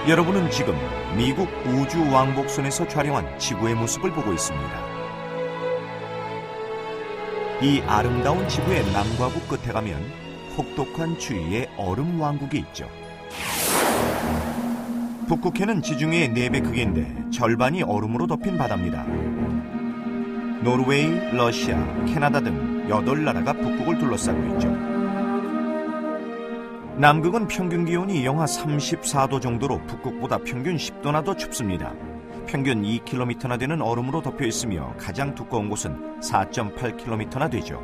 여러분은 지금 미국 우주왕복선에서 촬영한 지구의 모습을 보고 있습니다. 이 아름다운 지구의 남과 북 끝에 가면 혹독한 추위의 얼음 왕국이 있죠. 북극해는 지중해의 4배 크기인데 절반이 얼음으로 덮인 바다입니다. 노르웨이, 러시아, 캐나다 등 8나라가 북극을 둘러싸고 있죠. 남극은 평균 기온이 영하 34도 정도로 북극보다 평균 10도나 더 춥습니다. 평균 2km나 되는 얼음으로 덮여 있으며 가장 두꺼운 곳은 4.8km나 되죠.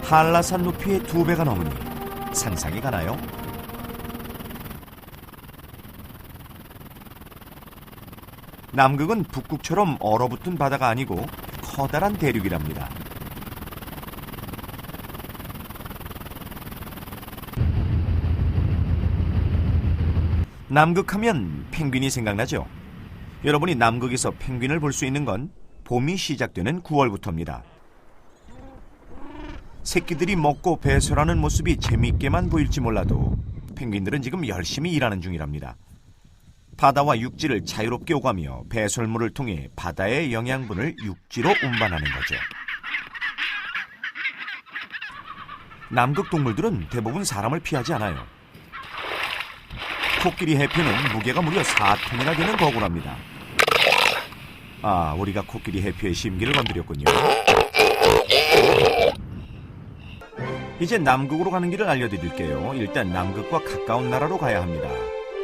한라산 높이의 2배가 넘으니 상상이 가나요? 남극은 북극처럼 얼어붙은 바다가 아니고 커다란 대륙이랍니다. 남극하면 펭귄이 생각나죠? 여러분이 남극에서 펭귄을 볼 수 있는 건 봄이 시작되는 9월부터입니다. 새끼들이 먹고 배설하는 모습이 재미있게만 보일지 몰라도 펭귄들은 지금 열심히 일하는 중이랍니다. 바다와 육지를 자유롭게 오가며 배설물을 통해 바다의 영양분을 육지로 운반하는 거죠. 남극 동물들은 대부분 사람을 피하지 않아요. 코끼리 해피는 무게가 무려 4톤이나 되는 거구랍니다. 아, 우리가 코끼리 해피의 심기를 건드렸군요. 이제 남극으로 가는 길을 알려드릴게요. 일단 남극과 가까운 나라로 가야 합니다.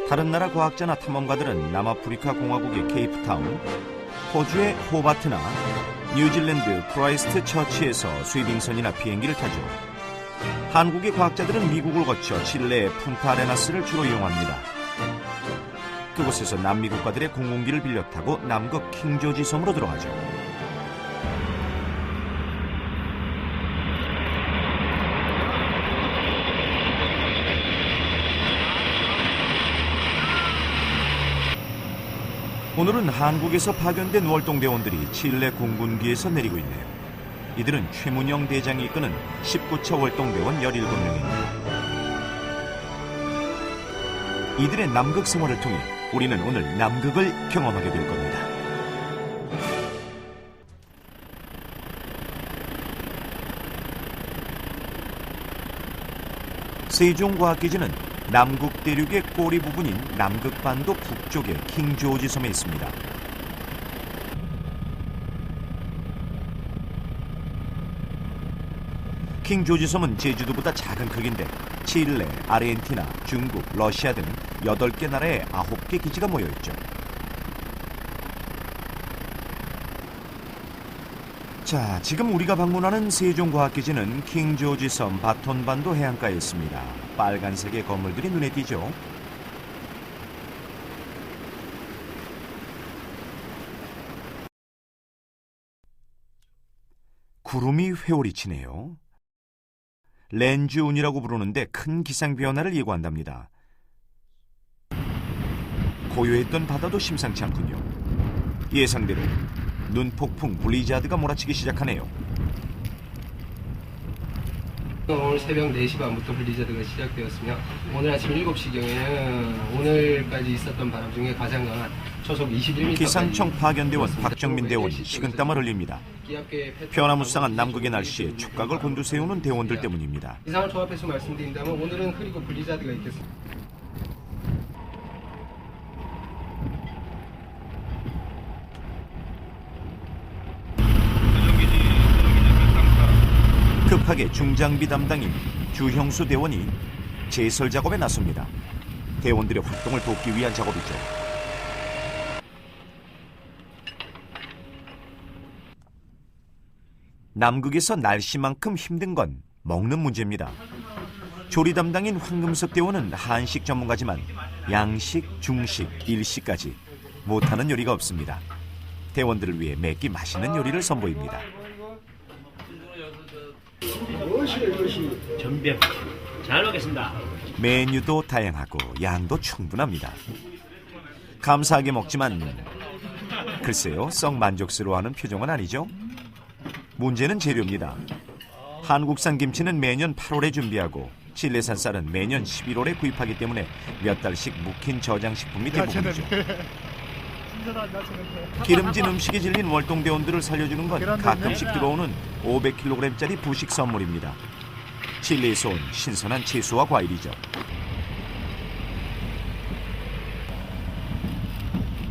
다른 나라 과학자나 탐험가들은 남아프리카 공화국의 케이프타운, 호주의 호바트나 뉴질랜드 크라이스트 처치에서 스위빙선이나 비행기를 타죠. 한국의 과학자들은 미국을 거쳐 칠레의 푼타아레나스를 주로 이용합니다. 그곳에서 남미 국가들의 공군기를 빌려 타고 남극 킹조지 섬으로 들어가죠. 오늘은 한국에서 파견된 월동대원들이 칠레 공군기에서 내리고 있네요. 이들은 최문영 대장이 이끄는 19차 월동대원 17명입니다. 이들의 남극 생활을 통해 우리는 오늘 남극을 경험하게 될 겁니다. 세종과학기지는 남극 대륙의 꼬리 부분인 남극반도 북쪽의 킹조지 섬에 있습니다. 킹조지 섬은 제주도보다 작은 크기인데 칠레, 아르헨티나, 중국, 러시아 등 8개 나라의 9개 기지가 모여있죠. 자, 지금 우리가 방문하는 세종과학기지는 킹조지 섬 바톤반도 해안가에 있습니다. 빨간색의 건물들이 눈에 띄죠. 구름이 회오리치네요. 렌즈운이라고 부르는데 큰 기상변화를 예고한답니다. 고요했던 바다도 심상치 않군요. 예상대로 눈폭풍 블리자드가 몰아치기 시작하네요. 오늘 새벽 4시 반부터 블리자드가 시작되었으며 오늘 아침 7시경에는 오늘까지 있었던 바람 중에 가장 강한 초속 21m 기상청 파견대원 박정민 대원이 식은땀을 흘립니다. 변화무쌍한 남극의 날씨에 촉각을 곤두세우는 대원들 때문입니다. 이상을 종합해서 말씀드린다면 오늘은 흐리고 블리자드가 있겠습니다. 급하게 중장비 담당인 주형수 대원이 제설 작업에 나섭니다. 대원들의 활동을 돕기 위한 작업이죠. 남극에서 날씨만큼 힘든 건 먹는 문제입니다. 조리 담당인 황금석 대원은 한식 전문가지만 양식, 중식, 일식까지 못하는 요리가 없습니다. 대원들을 위해 매끼 맛있는 요리를 선보입니다. 전병 잘 먹겠습니다. 메뉴도 다양하고 양도 충분합니다. 감사하게 먹지만 글쎄요, 썩 만족스러워하는 표정은 아니죠. 문제는 재료입니다. 한국산 김치는 매년 8월에 준비하고 칠레산 쌀은 매년 11월에 구입하기 때문에 몇 달씩 묵힌 저장식품이 대부분이죠. 기름진 음식에 질린 월동대원들을 살려주는 건 가끔씩 들어오는 500kg짜리 부식 선물입니다. 칠레에서 온 신선한 채소와 과일이죠.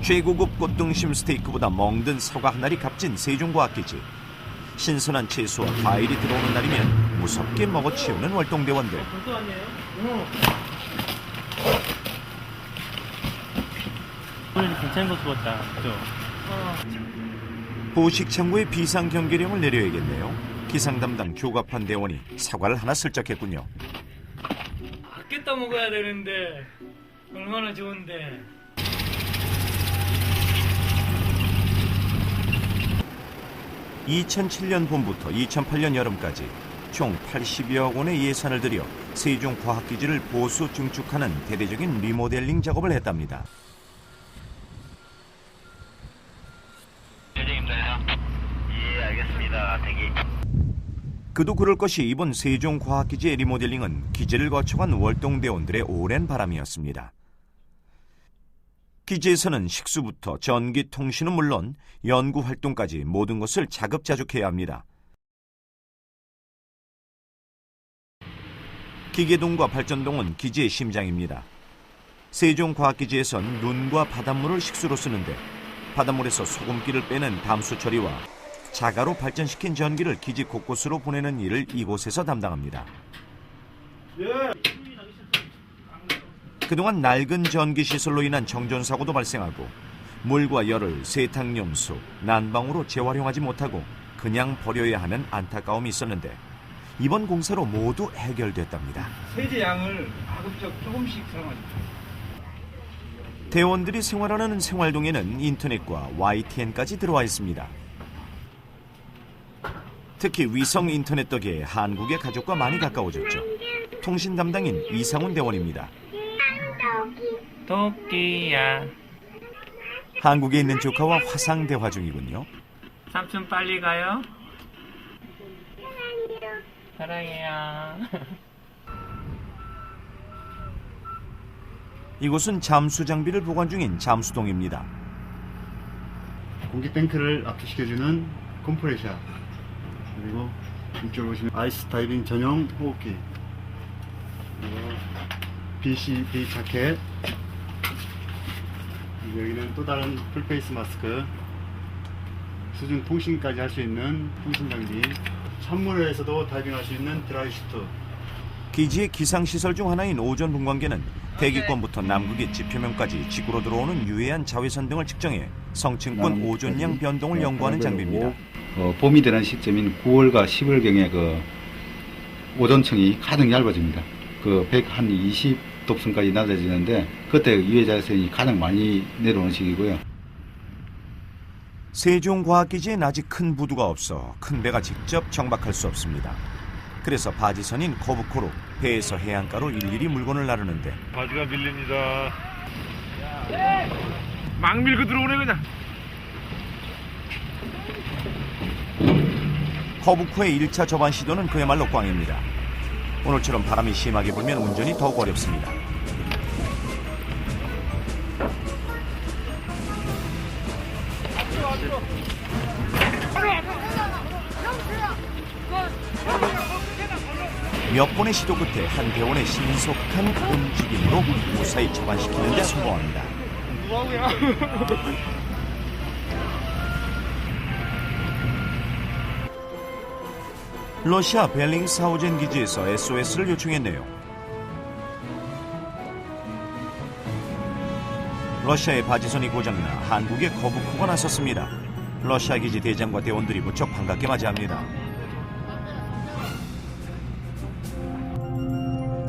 최고급 꽃등심 스테이크보다 멍든 사과 한 알이 값진 세종과학기지. 신선한 채소와 과일이 들어오는 날이면 무섭게 먹어치우는 월동대원들. 오늘 괜찮은 거 죽었다. 부식 창고에 비상 경계령을 내려야겠네요. 기상 담당 교갑한 대원이 사과를 하나 슬쩍 했군요. 아꼈다 먹어야 되는데 얼마나 좋은데. 2007년 봄부터 2008년 여름까지 총 80여 원의 예산을 들여 세종과학기지를 보수 증축하는 대대적인 리모델링 작업을 했답니다. 예, 알겠습니다. 대기. 그도 그럴 것이 이번 세종과학기지의 리모델링은 기지를 거쳐간 월동대원들의 오랜 바람이었습니다. 기지에서는 식수부터 전기, 통신은 물론 연구활동까지 모든 것을 자급자족해야 합니다. 기계동과 발전동은 기지의 심장입니다. 세종과학기지에선 눈과 바닷물을 식수로 쓰는데 바닷물에서 소금기를 빼는 담수 처리와 자가로 발전시킨 전기를 기지 곳곳으로 보내는 일을 이곳에서 담당합니다. 그동안 낡은 전기시설로 인한 정전사고도 발생하고 물과 열을 세탁염수, 난방으로 재활용하지 못하고 그냥 버려야 하는 안타까움이 있었는데 이번 공사로 모두 해결됐답니다. 세제 양을 가급적 조금씩 사용하죠. 대원들이 생활하는 생활동에는 인터넷과 YTN까지 들어와 있습니다. 특히 위성 인터넷 덕에 한국의 가족과 많이 가까워졌죠. 통신 담당인 이상훈 대원입니다. 토끼야. 한국에 있는 조카와 화상 대화 중이군요. 삼촌 빨리 가요. 사랑해요. 이곳은 잠수 장비를 보관 중인 잠수동입니다. 공기 탱크를 압축시켜주는 컴프레셔, 그리고 이쪽으로 보시면 아이스 다이빙 전용 호흡기, 그리고 BCB 자켓, 그리고 여기는 또 다른 풀페이스 마스크, 수중 통신까지 할 수 있는 통신 장비, 찬물에서도 다이빙할 수 있는 드라이 슈트. 기지의 기상시설 중 하나인 오존 분광계는 대기권부터 남극의 지표면까지 지구로 들어오는 유해한 자외선 등을 측정해 성층권 오존량 변동을 연구하는 장비입니다. 봄이 되는 시점인 9월과 10월경에 그 오존층이 가장 얇아집니다. 그 120dob선까지 낮아지는데 그때 유해 자외선이 가장 많이 내려오는 시기고요. 세종과학기지엔 아직 큰 부두가 없어 큰 배가 직접 정박할 수 없습니다. 그래서 바지선인 거북호로 배에서 해안가로 일일이 물건을 나르는데 바지가 밀립니다. 막 밀고 들어오네 그냥. 거북호의 1차 접안 시도는 그야말로 꽝입니다. 오늘처럼 바람이 심하게 불면 운전이 더욱 어렵습니다. 몇 번의 시도 끝에 한 대원의 신속한 움직임으로 무사히 접안시키는 데 성공합니다. 러시아 벨링스하우젠 기지에서 SOS를 요청했네요. 러시아의 바지선이 고장나 한국의 거북호가 나섰습니다. 러시아 기지 대장과 대원들이 무척 반갑게 맞이합니다.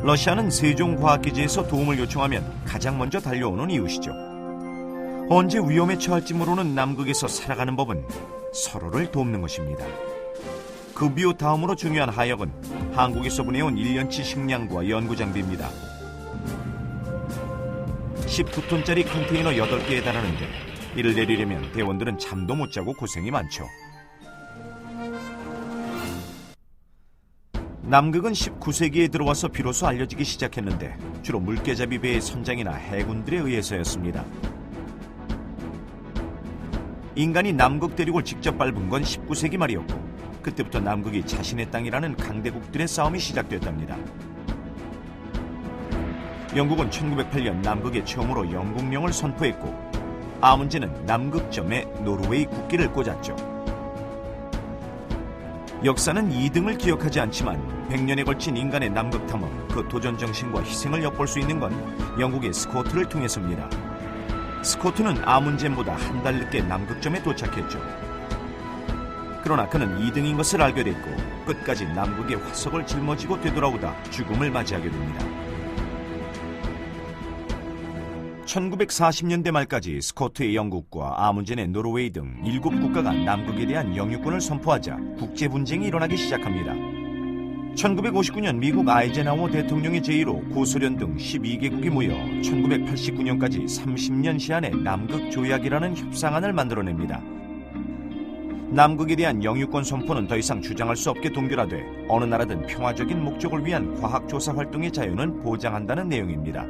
러시아는 세종과학기지에서 도움을 요청하면 가장 먼저 달려오는 이웃이죠. 언제 위험에 처할지 모르는 남극에서 살아가는 법은 서로를 돕는 것입니다. 급유 다음으로 중요한 하역은 한국에서 보내온 1년치 식량과 연구장비입니다. 19톤짜리 컨테이너 8개에 달하는데 이를 내리려면 대원들은 잠도 못 자고 고생이 많죠. 남극은 19세기에 들어와서 비로소 알려지기 시작했는데 주로 물개잡이 배의 선장이나 해군들에 의해서였습니다. 인간이 남극 대륙을 직접 밟은 건 19세기 말이었고 그때부터 남극이 자신의 땅이라는 강대국들의 싸움이 시작됐답니다. 영국은 1908년 남극에 처음으로 영국령을 선포했고 아문제는 남극점에 노르웨이 국기를 꽂았죠. 역사는 2등을 기억하지 않지만 100년에 걸친 인간의 남극 탐험, 그 도전 정신과 희생을 엿볼 수 있는 건 영국의 스코트를 통해서입니다. 스코트는 아문젠보다 한 달 늦게 남극점에 도착했죠. 그러나 그는 2등인 것을 알게 됐고 끝까지 남극의 화석을 짊어지고 되돌아오다 죽음을 맞이하게 됩니다. 1940년대 말까지 스코트의 영국과 아문젠의 노르웨이 등 7국가가 남극에 대한 영유권을 선포하자 국제 분쟁이 일어나기 시작합니다. 1959년 미국 아이젠하워 대통령의 제의로 구소련 등 12개국이 모여 1989년까지 30년 시한의 남극 조약이라는 협상안을 만들어냅니다. 남극에 대한 영유권 선포는 더 이상 주장할 수 없게 동결화돼 어느 나라든 평화적인 목적을 위한 과학조사 활동의 자유는 보장한다는 내용입니다.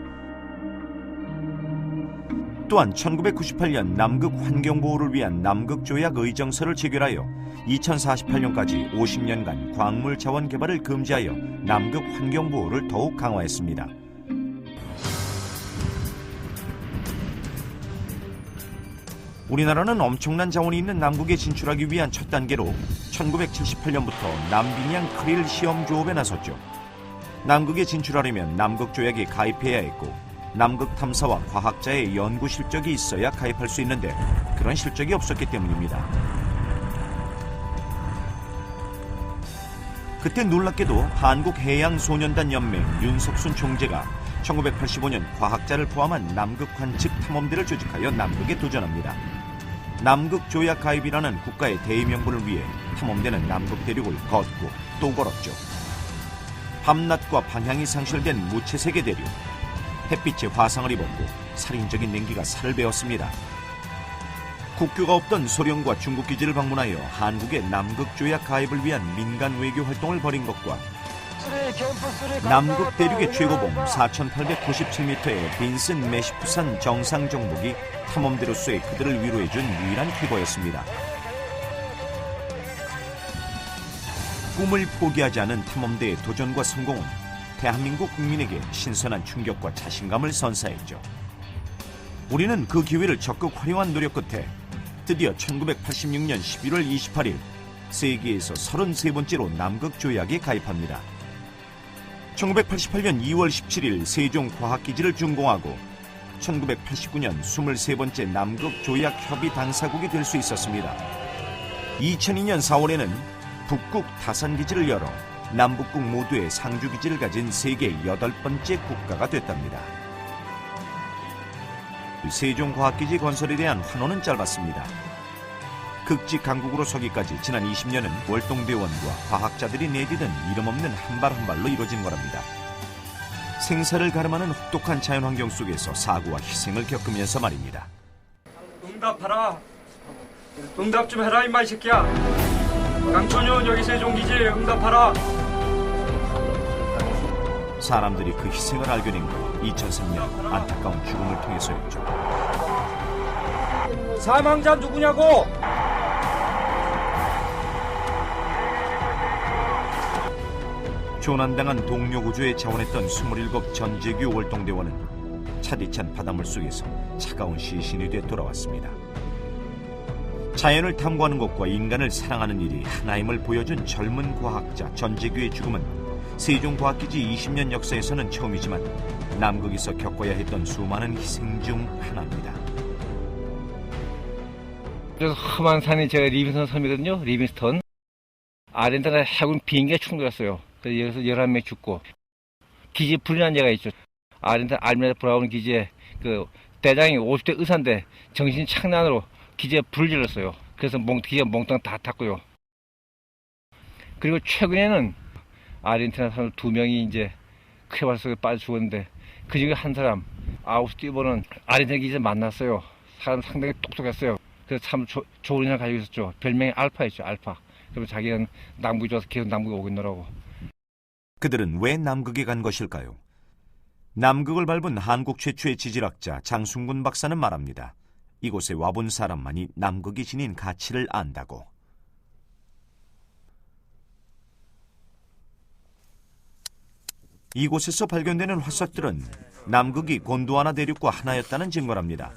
또한 1998년 남극 환경보호를 위한 남극조약 의정서를 체결하여 2048년까지 50년간 광물 자원 개발을 금지하여 남극 환경보호를 더욱 강화했습니다. 우리나라는 엄청난 자원이 있는 남극에 진출하기 위한 첫 단계로 1978년부터 남빈양 크릴 시험 조업에 나섰죠. 남극에 진출하려면 남극조약에 가입해야 했고 남극 탐사와 과학자의 연구 실적이 있어야 가입할 수 있는데 그런 실적이 없었기 때문입니다. 그때 놀랍게도 한국해양소년단 연맹 윤석순 총재가 1985년 과학자를 포함한 남극 관측 탐험대를 조직하여 남극에 도전합니다. 남극 조약 가입이라는 국가의 대의명분을 위해 탐험대는 남극 대륙을 걷고 또 걸었죠. 밤낮과 방향이 상실된 무채색의 대륙, 햇빛에 화상을 입었고 살인적인 냉기가 살을 베었습니다. 국교가 없던 소련과 중국 기지를 방문하여 한국의 남극 조약 가입을 위한 민간 외교 활동을 벌인 것과 남극 대륙의 최고봉 4,897m의 빈슨 메시프산 정상 정복이 탐험대로서의 그들을 위로해준 유일한 쾌거였습니다. 꿈을 포기하지 않은 탐험대의 도전과 성공은 대한민국 국민에게 신선한 충격과 자신감을 선사했죠. 우리는 그 기회를 적극 활용한 노력 끝에 드디어 1986년 11월 28일 세계에서 33번째로 남극 조약에 가입합니다. 1988년 2월 17일 세종과학기지를 준공하고 1989년 23번째 남극 조약 협의 당사국이 될 수 있었습니다. 2002년 4월에는 북극 타산기지를 열어 남북국 모두의 상주기지를 가진 세계 8번째 국가가 됐답니다. 세종과학기지 건설에 대한 환호는 짧았습니다. 극지 강국으로 서기까지 지난 20년은 월동대원과 과학자들이 내디딘 이름 없는 한 발 한 발로 이루어진 거랍니다. 생사를 가름하는 혹독한 자연환경 속에서 사고와 희생을 겪으면서 말입니다. 응답하라. 응답 좀 해라 임마 이 새끼야. 강천현 여기 세종기지 응답하라. 사람들이 그 희생을 알게 된 건 2003년 안타까운 죽음을 통해서였죠. 사망자 누구냐고? 조난당한 동료 구조에 자원했던 27 전재규 월동대원은 차디찬 바닷물 속에서 차가운 시신이 돼 돌아왔습니다. 자연을 탐구하는 것과 인간을 사랑하는 일이 하나임을 보여준 젊은 과학자 전재규의 죽음은 세종과학기지 20년 역사에서는 처음이지만 남극에서 겪어야 했던 수많은 희생 중 하나입니다. 그래서 험한 산이 제가 리빙스턴 섬이거든요. 리빙스턴. 아르헨티나 해군 비행기가 충돌했어요. 그래서 여기서 11명 죽고 기지에 불이 난 데가 있죠. 아르헨티나 알미라 브라운 기지에 그 대장이 50대 의사인데 정신 착란으로 기지에 불을 질렀어요. 그래서 기지가 몽땅 다 탔고요. 그리고 최근에는 아르헨티나 사람 2명이 이제 크레바스 속에 빠져 죽었는데 그 중에 한 사람 아우스티버는 아르헨티나 기지에 만났어요. 사람 상당히 똑똑했어요. 그래서 참 좋은 인상을 가지고 있었죠. 별명이 알파였죠. 알파. 그러면 자기는 남북이 좋아서 계속 남북에 오겠노라고. 그들은 왜 남극에 간 것일까요? 남극을 밟은 한국 최초의 지질학자 장순군 박사는 말합니다. 이곳에 와본 사람만이 남극이 지닌 가치를 안다고. 이곳에서 발견되는 화석들은 남극이 gond와나 대륙과 하나였다는 증거랍니다.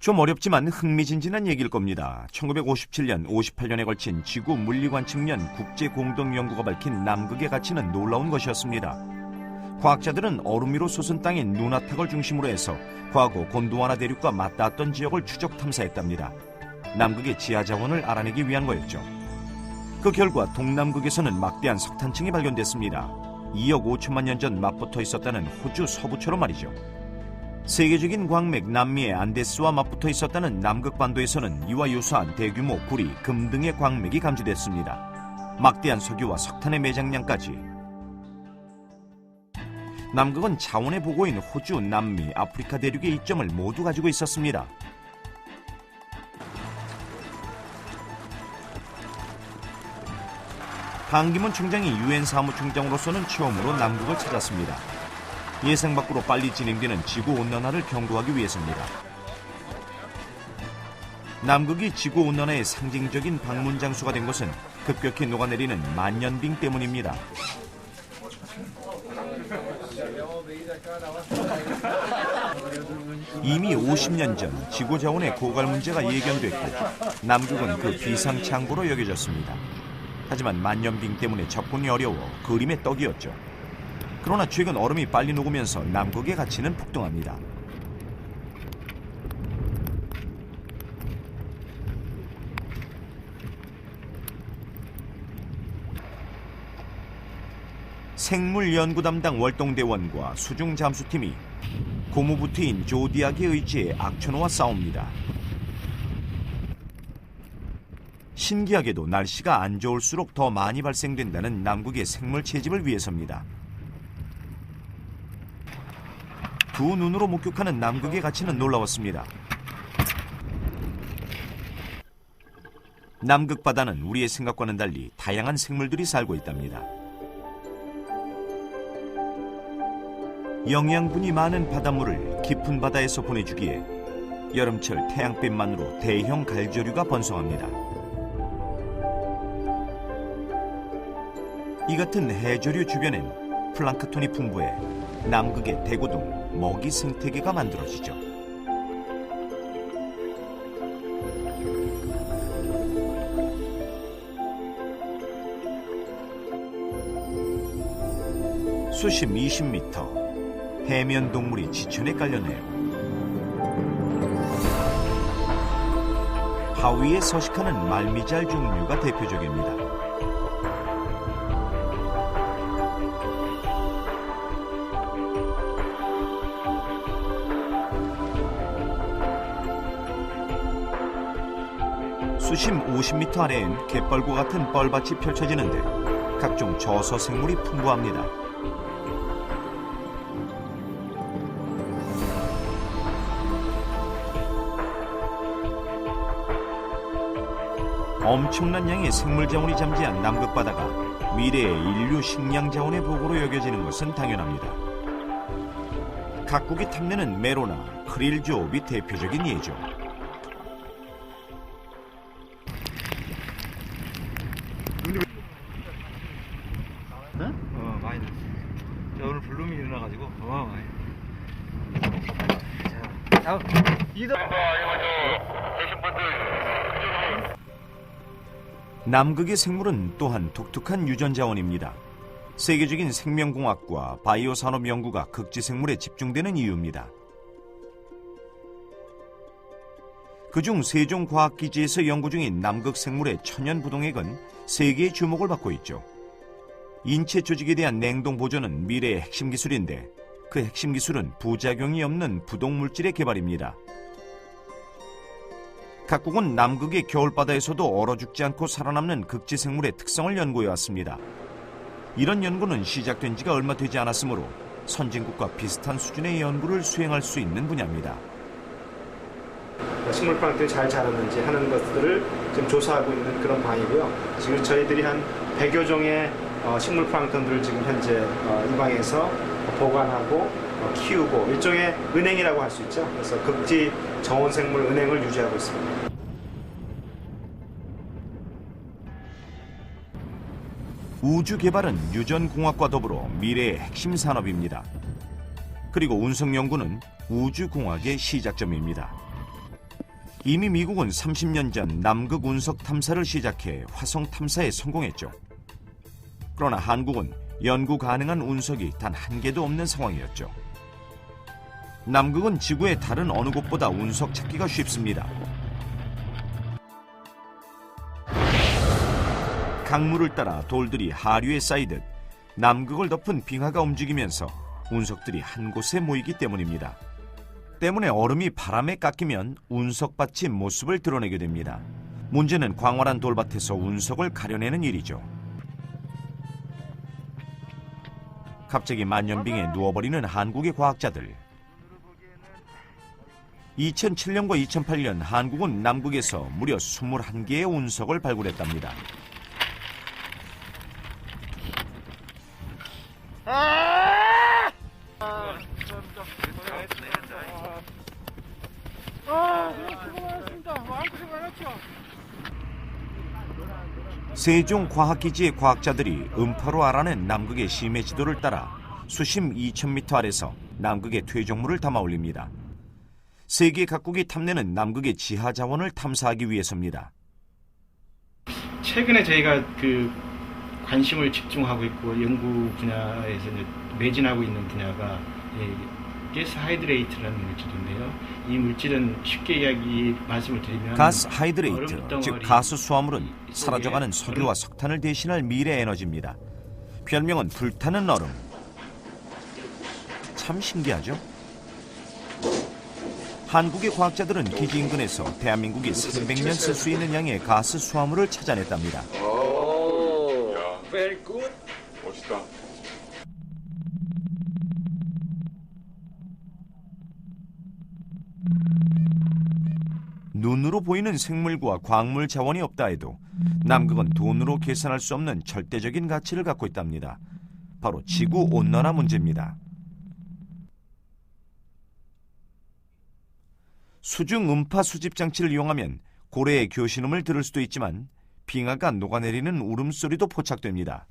좀 어렵지만 흥미진진한 얘기일 겁니다. 1957년, 58년에 걸친 지구 물리관 측면 국제공동연구가 밝힌 남극의 가치는 놀라운 것이었습니다. 과학자들은 얼음 위로 솟은 땅인 누나탁을 중심으로 해서 과거 gond와나 대륙과 맞닿았던 지역을 추적 탐사했답니다. 남극의 지하 자원을 알아내기 위한 거였죠. 그 결과 동남극에서는 막대한 석탄층이 발견됐습니다. 2억 5천만 년 전 맞붙어 있었다는 호주 서부처럼 말이죠. 세계적인 광맥 남미의 안데스와 맞붙어 있었다는 남극반도에서는 이와 유사한 대규모 구리, 금 등의 광맥이 감지됐습니다. 막대한 석유와 석탄의 매장량까지. 남극은 자원의 보고인 호주, 남미, 아프리카 대륙의 이점을 모두 가지고 있었습니다. 반기문 총장이 유엔 사무총장으로서는 처음으로 남극을 찾았습니다. 예상 밖으로 빨리 진행되는 지구온난화를 경고하기 위해서입니다. 남극이 지구온난화의 상징적인 방문 장소가 된 것은 급격히 녹아내리는 만년빙 때문입니다. 이미 50년 전 지구 자원의 고갈 문제가 예견됐고 남극은 그 비상창고로 여겨졌습니다. 하지만 만년빙 때문에 접근이 어려워 그림의 떡이었죠. 그러나 최근 얼음이 빨리 녹으면서 남극의 가치는 폭등합니다. 생물연구 담당 월동대원과 수중잠수팀이 고무부 트인 조디악의 의지에 악천후와 싸웁니다. 신기하게도 날씨가 안 좋을수록 더 많이 발생된다는 남극의 생물 채집을 위해서입니다. 두 눈으로 목격하는 남극의 가치는 놀라웠습니다. 남극 바다는 우리의 생각과는 달리 다양한 생물들이 살고 있답니다. 영양분이 많은 바닷물을 깊은 바다에서 보내주기에 여름철 태양빛만으로 대형 갈조류가 번성합니다. 이 같은 해조류 주변엔 플랑크톤이 풍부해 남극의 대고동, 먹이 생태계가 만들어지죠. 수심 20m, 해면 동물이 지천에 깔려내요. 하위에 서식하는 말미잘 종류가 대표적입니다. 수심 50m 아래엔 갯벌과 같은 뻘밭이 펼쳐지는데 각종 저서 생물이 풍부합니다. 엄청난 양의 생물 자원이 잠재한 남극 바다가 미래의 인류 식량 자원의 보고로 여겨지는 것은 당연합니다. 각국이 탐내는 메로나 크릴 조업이 대표적인 예죠. 많이 들었어요. 오늘 블룸이 일어나가지고 어마어마해. 자, 이동. 남극의 생물은 또한 독특한 유전 자원입니다. 세계적인 생명공학과 바이오 산업 연구가 극지생물에 집중되는 이유입니다. 그중 세종과학기지에서 연구 중인 남극 생물의 천연부동액은 세계의 주목을 받고 있죠. 인체 조직에 대한 냉동 보존은 미래의 핵심 기술인데 그 핵심 기술은 부작용이 없는 부동물질의 개발입니다. 각국은 남극의 겨울바다에서도 얼어 죽지 않고 살아남는 극지생물의 특성을 연구해왔습니다. 이런 연구는 시작된 지가 얼마 되지 않았으므로 선진국과 비슷한 수준의 연구를 수행할 수 있는 분야입니다. 식물 플랑크톤이 잘 자랐는지 하는 것들을 지금 조사하고 있는 그런 방이고요. 지금 저희들이 한 100여 종의 식물 플랑크톤들을 지금 현재 이 방에서 보관하고 키우고 일종의 은행이라고 할 수 있죠. 그래서 극지 정원생물 은행을 유지하고 있습니다. 우주 개발은 유전공학과 더불어 미래의 핵심 산업입니다. 그리고 운석연구는 우주공학의 시작점입니다. 이미 미국은 30년 전 남극 운석 탐사를 시작해 화성 탐사에 성공했죠. 그러나 한국은 연구 가능한 운석이 단 한 개도 없는 상황이었죠. 남극은 지구의 다른 어느 곳보다 운석 찾기가 쉽습니다. 강물을 따라 돌들이 하류에 쌓이듯 남극을 덮은 빙하가 움직이면서 운석들이 한 곳에 모이기 때문입니다. 때문에 얼음이 바람에 깎이면 운석밭이 모습을 드러내게 됩니다. 문제는 광활한 돌밭에서 운석을 가려내는 일이죠. 갑자기 만년빙에 누워버리는 한국의 과학자들. 2007년과 2008년 한국은 남극에서 무려 21개의 운석을 발굴했답니다. 세종과학기지의 과학자들이 음파로 알아낸 남극의 심해 지도를 따라 수심 2000m 아래서 남극의 퇴적물을 담아 올립니다. 세계 각국이 탐내는 남극의 지하 자원을 탐사하기 위해서입니다. 최근에 저희가 관심을 집중하고 있고 연구 분야에서 매진하고 있는 분야가 가스 하이드레이트라는 물질인데요. 이 물질은 쉽게 말씀을 드리면 가스 하이드레이트, 즉 가스 수화물은 사라져가는 석유와 석탄을 대신할 미래 에너지입니다. 별명은 불타는 얼음. 참 신기하죠? 한국의 과학자들은 기지 인근에서 대한민국이 300년 쓸 수 있는 양의 가스 수화물을 찾아냈답니다. 오, very good. 멋있다. 눈으로 보이는 생물과 광물 자원이 없다 해도 남극은 돈으로 계산할 수 없는 절대적인 가치를 갖고 있답니다. 바로 지구 온난화 문제입니다. 수중 음파 수집 장치를 이용하면 고래의 교신음을 들을 수도 있지만 빙하가 녹아내리는 울음소리도 포착됩니다.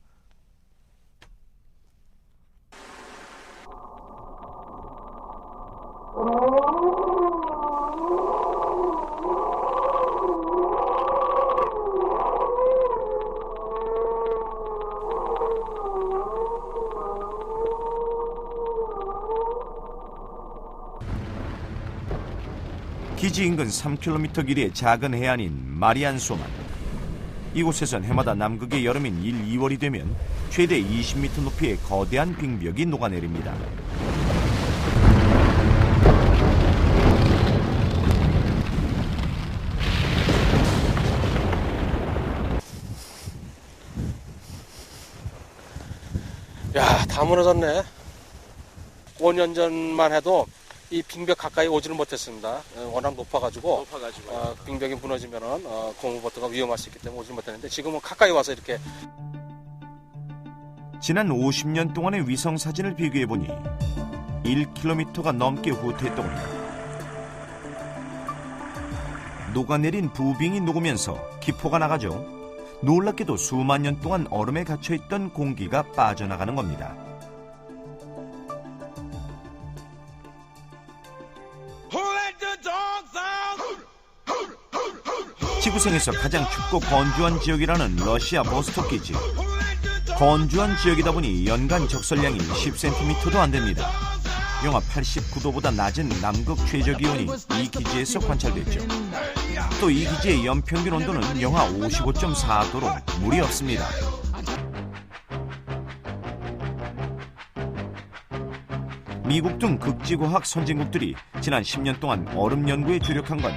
기지 인근 3km 길이의 작은 해안인 마리안소만. 이곳에선 해마다 남극의 여름인 1, 2월이 되면 최대 20m 높이의 거대한 빙벽이 녹아내립니다. 야, 다 무너졌네. 5년 전만 해도 이 빙벽 가까이 오지를 못했습니다. 워낙 높아가지고 빙벽이 무너지면은 고무보트가 위험할 수 있기 때문에 오지 못했는데 지금은 가까이 와서 이렇게. 지난 50년 동안의 위성 사진을 비교해보니 1km가 넘게 후퇴했더군요. 녹아내린 부빙이 녹으면서 기포가 나가죠. 놀랍게도 수만 년 동안 얼음에 갇혀있던 공기가 빠져나가는 겁니다. 지구상에서 가장 춥고 건조한 지역이라는 러시아 보스톡 기지. 건조한 지역이다 보니 연간 적설량이 10cm도 안 됩니다. 영하 89도보다 낮은 남극 최저기온이 이 기지에서 관찰됐죠. 또 이 기지의 연평균 온도는 영하 55.4도로 물이 없습니다. 미국 등 극지과학 선진국들이 지난 10년 동안 얼음 연구에 주력한 건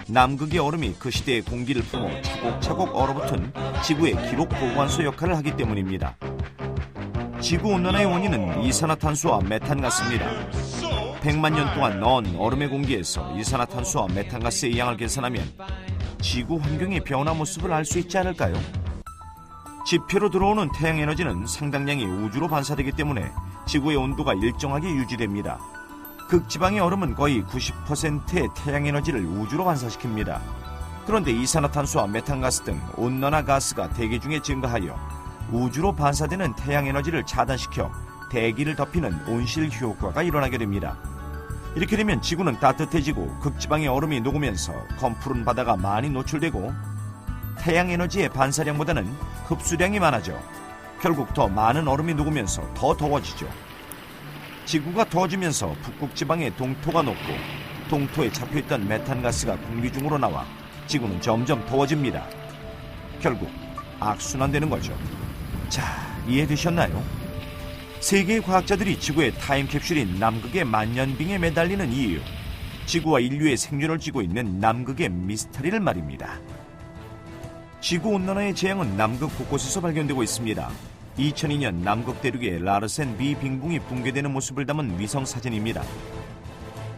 남극의 얼음이 그 시대의 공기를 품어 차곡차곡 얼어붙은 지구의 기록 보관소 역할을 하기 때문입니다. 지구온난화의 원인은 이산화탄소와 메탄가스입니다. 100만 년 동안 넣은 얼음의 공기에서 이산화탄소와 메탄가스의 양을 계산하면 지구 환경의 변화 모습을 알 수 있지 않을까요? 지표로 들어오는 태양 에너지는 상당량이 우주로 반사되기 때문에 지구의 온도가 일정하게 유지됩니다. 극지방의 얼음은 거의 90%의 태양 에너지를 우주로 반사시킵니다. 그런데 이산화탄소와 메탄가스 등 온난화 가스가 대기 중에 증가하여 우주로 반사되는 태양 에너지를 차단시켜 대기를 덮이는 온실 효과가 일어나게 됩니다. 이렇게 되면 지구는 따뜻해지고 극지방의 얼음이 녹으면서 검푸른 바다가 많이 노출되고 태양 에너지의 반사량보다는 흡수량이 많아져 결국 더 많은 얼음이 녹으면서 더 더워지죠. 지구가 더워지면서 북극 지방의 동토가 녹고 동토에 잡혀있던 메탄가스가 공기 중으로 나와 지구는 점점 더워집니다. 결국 악순환되는 거죠. 자, 이해되셨나요? 세계의 과학자들이 지구의 타임캡슐인 남극의 만년빙에 매달리는 이유, 지구와 인류의 생존을 쥐고 있는 남극의 미스터리를 말입니다. 지구온난화의 재앙은 남극 곳곳에서 발견되고 있습니다. 2002년 남극 대륙의 라르센 B 빙붕이 붕괴되는 모습을 담은 위성 사진입니다.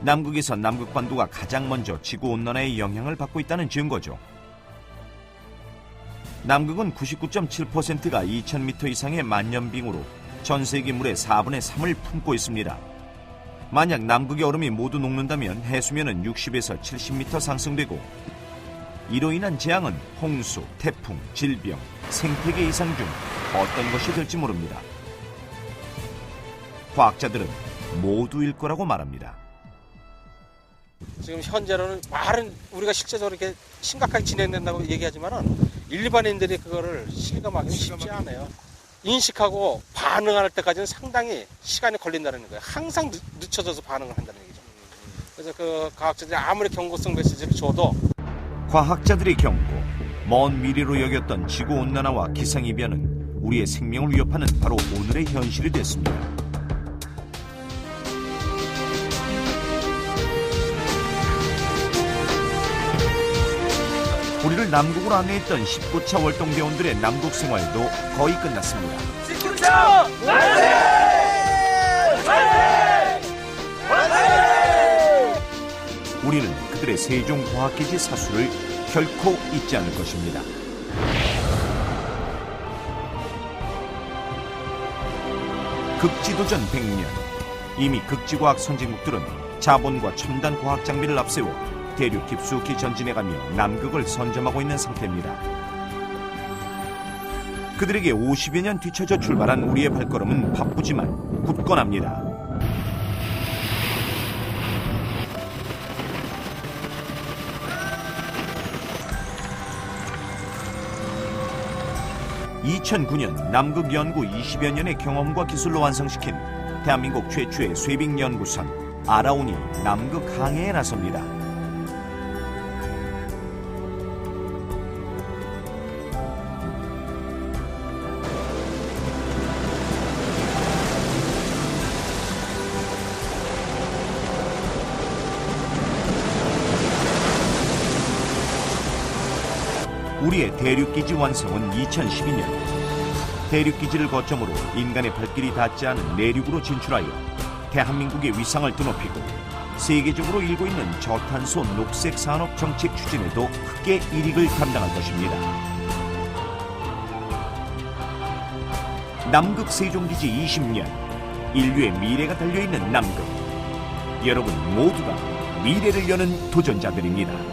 남극에서 남극반도가 가장 먼저 지구온난화의 영향을 받고 있다는 증거죠. 남극은 99.7%가 2000m 이상의 만년빙으로 전 세계 물의 4분의 3을 품고 있습니다. 만약 남극의 얼음이 모두 녹는다면 해수면은 60에서 70m 상승되고 이로 인한 재앙은 홍수, 태풍, 질병, 생태계 이상 중 어떤 것이 될지 모릅니다. 과학자들은 모두일 거라고 말합니다. 지금 현재로는 말은 우리가 실제적으로 이렇게 심각하게 진행된다고 얘기하지만은 일반인들이 그거를 실감하기는 쉽지 않아요. 인식하고 반응할 때까지는 상당히 시간이 걸린다는 거예요. 항상 늦춰져서 반응을 한다는 얘기죠. 그래서 그 과학자들이 아무리 경고성 메시지를 줘도 과학자들의 경고, 먼 미래로 여겼던 지구온난화와 기상이변은 우리의 생명을 위협하는 바로 오늘의 현실이 됐습니다. 우리를 남극으로 안내했던 19차 월동대원들의 남극 생활도 거의 끝났습니다. 19차 만세! 만세! 만세! 우리는 그들의 세종과학기지 사수를 결코 잊지 않을 것입니다. 극지도전 100년, 이미 극지과학 선진국들은 자본과 첨단 과학 장비를 앞세워 대륙 깊숙이 전진해가며 남극을 선점하고 있는 상태입니다. 그들에게 50여 년 뒤처져 출발한 우리의 발걸음은 바쁘지만 굳건합니다. (2009년) 남극 연구 20여 년의 경험과 기술로 완성시킨 대한민국 최초의 쇠빙 연구선 아라온이 남극 항해에 나섭니다. 우리의 대륙기지 완성은 2012년. 대륙기지를 거점으로 인간의 발길이 닿지 않은 내륙으로 진출하여 대한민국의 위상을 드높이고 세계적으로 일고 있는 저탄소 녹색 산업 정책 추진에도 크게 일익을 감당할 것입니다. 남극 세종기지 20년, 인류의 미래가 달려있는 남극. 여러분 모두가 미래를 여는 도전자들입니다.